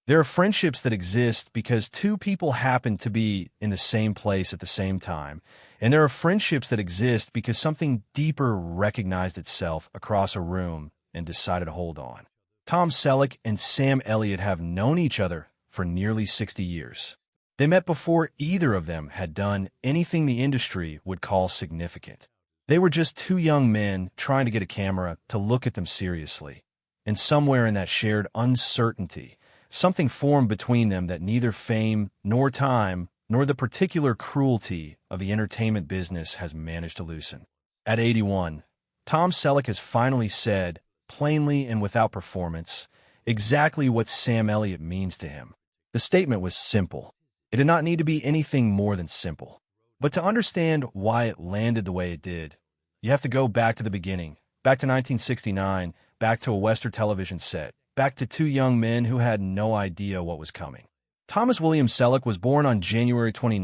There are friendships that exist because two people happen to be in the same place at the same time, and there are friendships that exist because something deeper recognized itself across a room and decided to hold on. Tom Selleck and Sam Elliott have known each other for nearly 60 years. They met before either of them had done anything the industry would call significant. They were just two young men trying to get a camera to look at them seriously. And somewhere in that shared uncertainty, something formed between them that neither fame nor time nor the particular cruelty of the entertainment business has managed to loosen. At 81, Tom Selleck has finally said, plainly and without performance, exactly what Sam Elliott means to him. The statement was simple. It did not need to be anything more than simple. But to understand why it landed the way it did, you have to go back to the beginning, back to 1969, back to a Western television set, back to two young men who had no idea what was coming. Thomas William Selleck was born on January 29,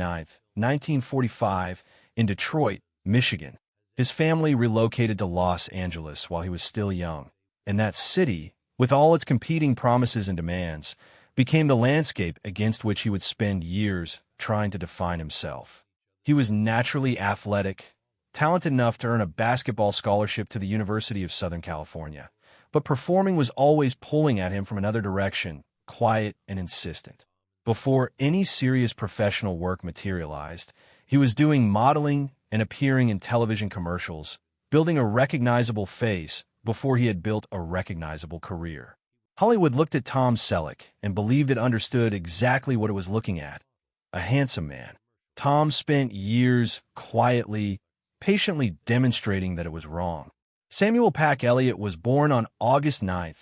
1945, in Detroit, Michigan. His family relocated to Los Angeles while he was still young, and that city, with all its competing promises and demands, became the landscape against which he would spend years trying to define himself. He was naturally athletic, talented enough to earn a basketball scholarship to the University of Southern California, but performing was always pulling at him from another direction, quiet and insistent. Before any serious professional work materialized, he was doing modeling and appearing in television commercials, building a recognizable face before he had built a recognizable career. Hollywood looked at Tom Selleck and believed it understood exactly what it was looking at: a handsome man. Tom spent years quietly, patiently demonstrating that it was wrong. Samuel Pack Elliott was born on August 9,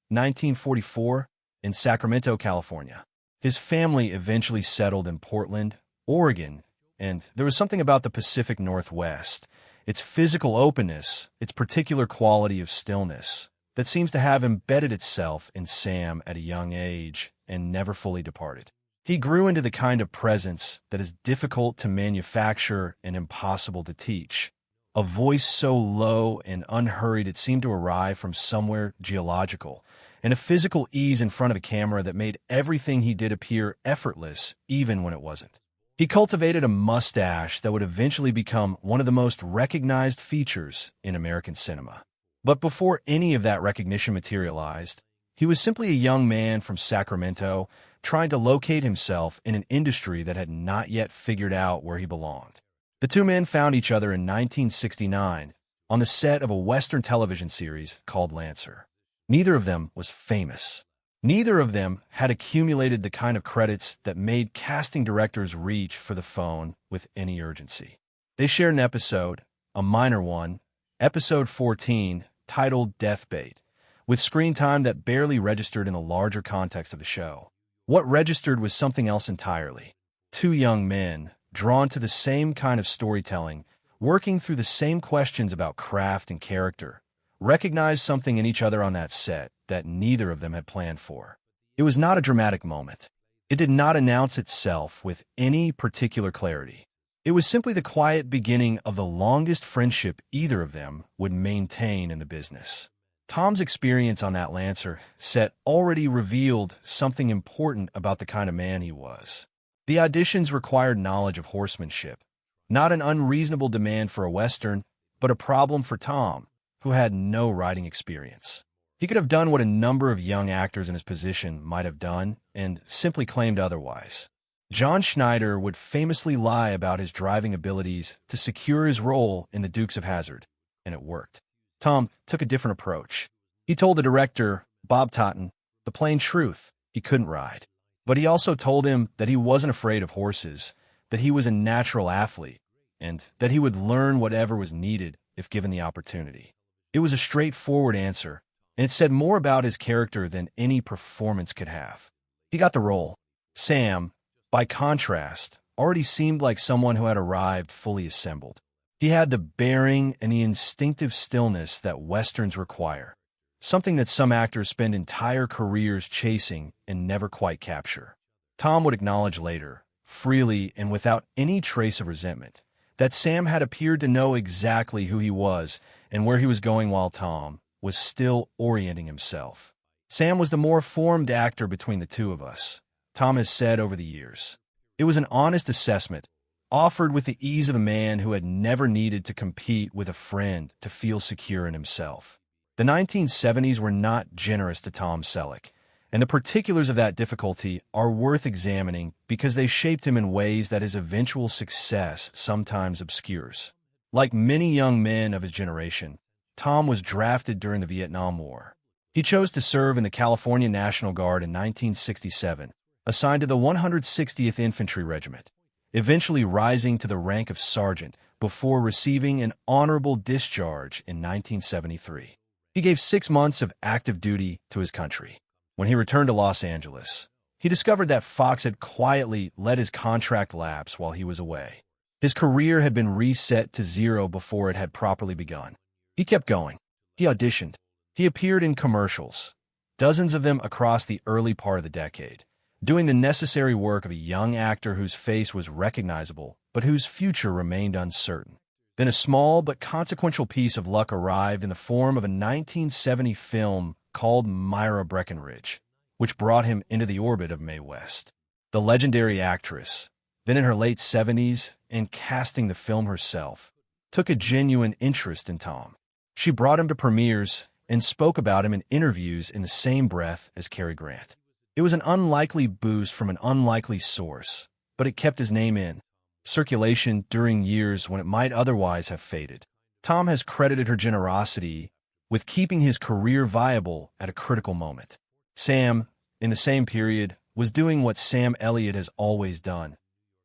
1944, in Sacramento, California. His family eventually settled in Portland, Oregon, and there was something about the Pacific Northwest, its physical openness, its particular quality of stillness, that seems to have embedded itself in Sam at a young age and never fully departed. He grew into the kind of presence that is difficult to manufacture and impossible to teach. A voice so low and unhurried it seemed to arrive from somewhere geological, and a physical ease in front of a camera that made everything he did appear effortless, even when it wasn't. He cultivated a mustache that would eventually become one of the most recognized features in American cinema. But before any of that recognition materialized, he was simply a young man from Sacramento trying to locate himself in an industry that had not yet figured out where he belonged. The two men found each other in 1969 on the set of a Western television series called Lancer. Neither of them was famous. Neither of them had accumulated the kind of credits that made casting directors reach for the phone with any urgency. They shared an episode, a minor one, episode 14, titled Deathbait, with screen time that barely registered in the larger context of the show. What registered was something else entirely. Two young men, drawn to the same kind of storytelling, working through the same questions about craft and character, recognized something in each other on that set that neither of them had planned for. It was not a dramatic moment. It did not announce itself with any particular clarity. It was simply the quiet beginning of the longest friendship either of them would maintain in the business. Tom's experience on that Lancer set already revealed something important about the kind of man he was. The auditions required knowledge of horsemanship, not an unreasonable demand for a Western, but a problem for Tom, who had no riding experience. He could have done what a number of young actors in his position might have done and simply claimed otherwise. John Schneider would famously lie about his driving abilities to secure his role in The Dukes of Hazzard, and it worked. Tom took a different approach. He told the director, Bob Totten, the plain truth: he couldn't ride. But he also told him that he wasn't afraid of horses, that he was a natural athlete, and that he would learn whatever was needed if given the opportunity. It was a straightforward answer, and it said more about his character than any performance could have. He got the role. Sam, by contrast, already seemed like someone who had arrived fully assembled. He had the bearing and the instinctive stillness that Westerns require, something that some actors spend entire careers chasing and never quite capture. Tom would acknowledge later, freely and without any trace of resentment, that Sam had appeared to know exactly who he was and where he was going while Tom was still orienting himself. Sam was the more formed actor between the two of us, Tom has said over the years. It was an honest assessment, offered with the ease of a man who had never needed to compete with a friend to feel secure in himself. The 1970s were not generous to Tom Selleck, and the particulars of that difficulty are worth examining because they shaped him in ways that his eventual success sometimes obscures. Like many young men of his generation, Tom was drafted during the Vietnam War. He chose to serve in the California National Guard in 1967, assigned to the 160th Infantry Regiment, eventually rising to the rank of sergeant before receiving an honorable discharge in 1973. He gave 6 months of active duty to his country. When he returned to Los Angeles, he discovered that Fox had quietly let his contract lapse while he was away. His career had been reset to zero before it had properly begun. He kept going. He auditioned. He appeared in commercials, dozens of them across the early part of the decade, doing the necessary work of a young actor whose face was recognizable, but whose future remained uncertain. Then a small but consequential piece of luck arrived in the form of a 1970 film called Myra Breckinridge, which brought him into the orbit of Mae West. The legendary actress, then in her late 70s and casting the film herself, took a genuine interest in Tom. She brought him to premieres and spoke about him in interviews in the same breath as Cary Grant. It was an unlikely boost from an unlikely source, but it kept his name in circulation during years when it might otherwise have faded. Tom has credited her generosity with keeping his career viable at a critical moment. Sam, in the same period, was doing what Sam Elliott has always done,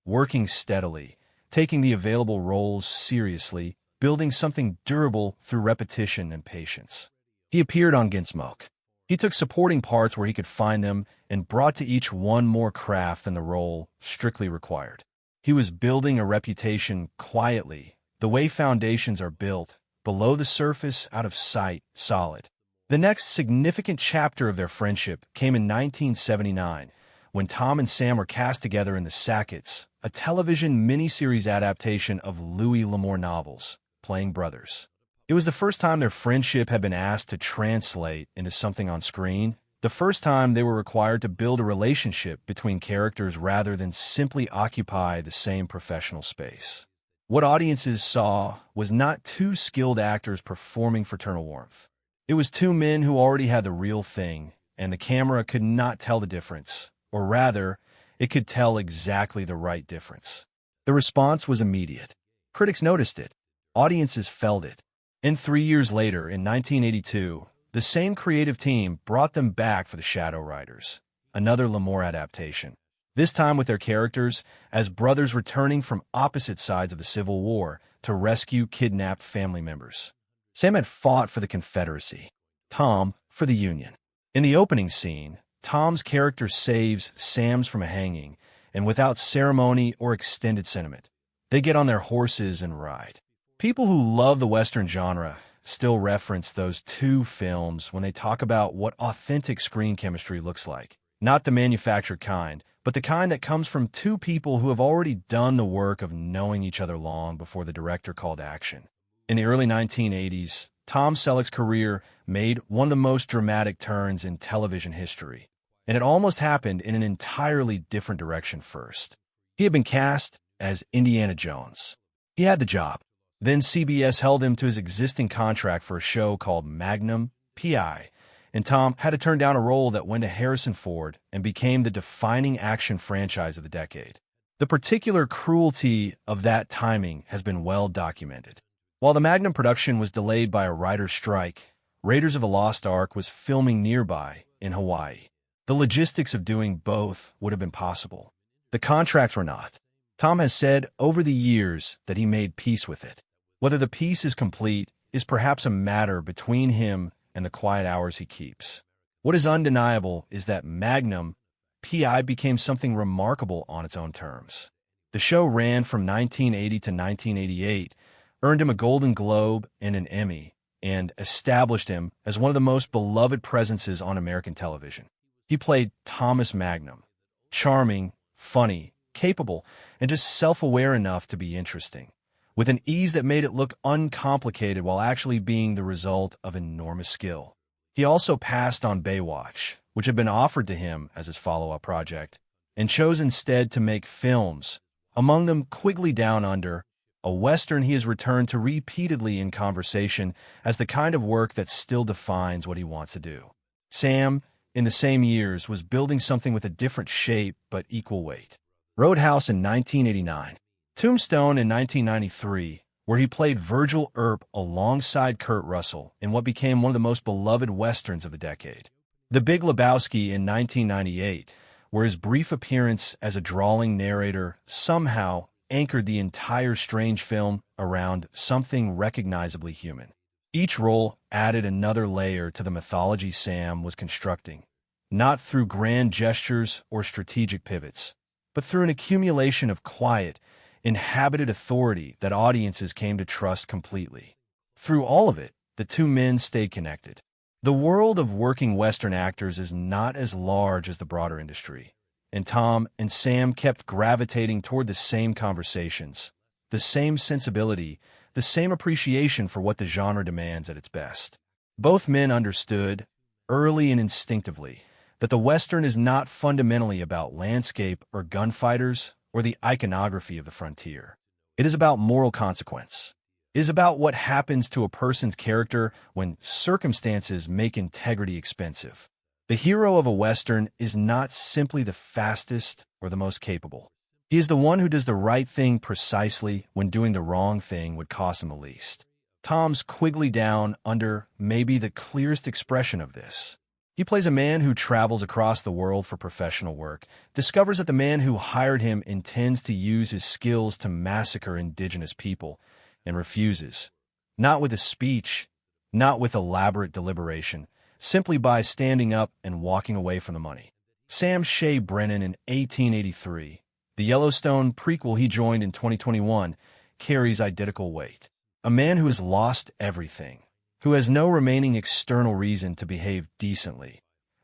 working steadily, taking the available roles seriously, building something durable through repetition and patience. He appeared on Gunsmoke. He took supporting parts where he could find them and brought to each one more craft than the role strictly required. He was building a reputation quietly, the way foundations are built, below the surface, out of sight, solid. The next significant chapter of their friendship came in 1979, when Tom and Sam were cast together in The Sackets, a television miniseries adaptation of Louis L'Amour novels, playing brothers. It was the first time their friendship had been asked to translate into something on screen, the first time they were required to build a relationship between characters rather than simply occupy the same professional space. What audiences saw was not two skilled actors performing fraternal warmth. It was two men who already had the real thing, and the camera could not tell the difference, or rather, it could tell exactly the right difference. The response was immediate. Critics noticed it. Audiences felt it. And 3 years later, in 1982, the same creative team brought them back for The Shadow Riders, another L'Amour adaptation, this time with their characters as brothers returning from opposite sides of the Civil War to rescue kidnapped family members. Sam had fought for the Confederacy, Tom for the Union. In the opening scene, Tom's character saves Sam's from a hanging, and without ceremony or extended sentiment, they get on their horses and ride. People who love the Western genre still reference those two films when they talk about what authentic screen chemistry looks like. Not the manufactured kind, but the kind that comes from two people who have already done the work of knowing each other long before the director called action. In the early 1980s, Tom Selleck's career made one of the most dramatic turns in television history, and it almost happened in an entirely different direction first. He had been cast as Indiana Jones. He had the job. Then CBS held him to his existing contract for a show called Magnum P.I., and Tom had to turn down a role that went to Harrison Ford and became the defining action franchise of the decade. The particular cruelty of that timing has been well documented. While the Magnum production was delayed by a writer's strike, Raiders of the Lost Ark was filming nearby in Hawaii. The logistics of doing both would have been possible. The contracts were not. Tom has said over the years that he made peace with it. Whether the peace is complete is perhaps a matter between him and the quiet hours he keeps. What is undeniable is that Magnum P.I. became something remarkable on its own terms. The show ran from 1980 to 1988, earned him a Golden Globe and an Emmy, and established him as one of the most beloved presences on American television. He played Thomas Magnum, charming, funny, capable, and just self-aware enough to be interesting, with an ease that made it look uncomplicated while actually being the result of enormous skill. He also passed on Baywatch, which had been offered to him as his follow-up project, and chose instead to make films, among them Quigley Down Under, a Western he has returned to repeatedly in conversation as the kind of work that still defines what he wants to do. Sam, in the same years, was building something with a different shape but equal weight. Roadhouse in 1989, Tombstone in 1993, where he played Virgil Earp alongside Kurt Russell in what became one of the most beloved Westerns of the decade. The Big Lebowski in 1998, where his brief appearance as a drawling narrator somehow anchored the entire strange film around something recognizably human. Each role added another layer to the mythology Sam was constructing, not through grand gestures or strategic pivots, but through an accumulation of quiet, inhabited authority that audiences came to trust completely. Through all of it, the two men stayed connected. The world of working Western actors is not as large as the broader industry, and Tom and Sam kept gravitating toward the same conversations, the same sensibility, the same appreciation for what the genre demands at its best. Both men understood, early and instinctively, that the Western is not fundamentally about landscape or gunfighters or the iconography of the frontier. It is about moral consequence. It is about what happens to a person's character when circumstances make integrity expensive. The hero of a Western is not simply the fastest or the most capable. He is the one who does the right thing precisely when doing the wrong thing would cost him the least. Tom's Quigley Down Under may be the clearest expression of this. He plays a man who travels across the world for professional work, discovers that the man who hired him intends to use his skills to massacre indigenous people, and refuses. Not with a speech, not with elaborate deliberation, simply by standing up and walking away from the money. Sam Shea Brennan in 1883, the Yellowstone prequel he joined in 2021, carries identical weight. A man who has lost everything, who has no remaining external reason to behave decently,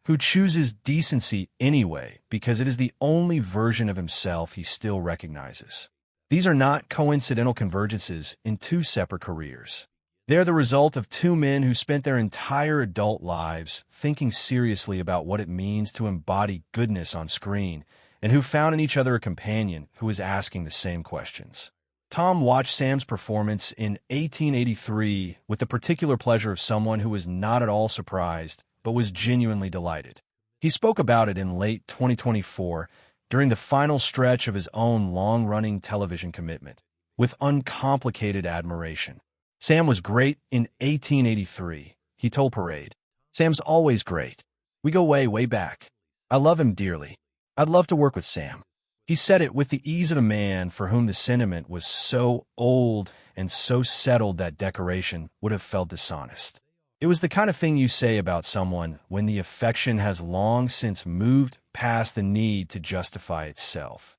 who chooses decency anyway because it is the only version of himself he still recognizes. These are not coincidental convergences in two separate careers. They are the result of two men who spent their entire adult lives thinking seriously about what it means to embody goodness on screen, and who found in each other a companion who was asking the same questions. Tom watched Sam's performance in 1883 with the particular pleasure of someone who was not at all surprised, but was genuinely delighted. He spoke about it in late 2024 during the final stretch of his own long-running television commitment, with uncomplicated admiration. Sam was great in 1883, he told Parade. Sam's always great. We go way, way back. I love him dearly. I'd love to work with Sam. He said it with the ease of a man for whom the sentiment was so old and so settled that decoration would have felt dishonest. It was the kind of thing you say about someone when the affection has long since moved past the need to justify itself.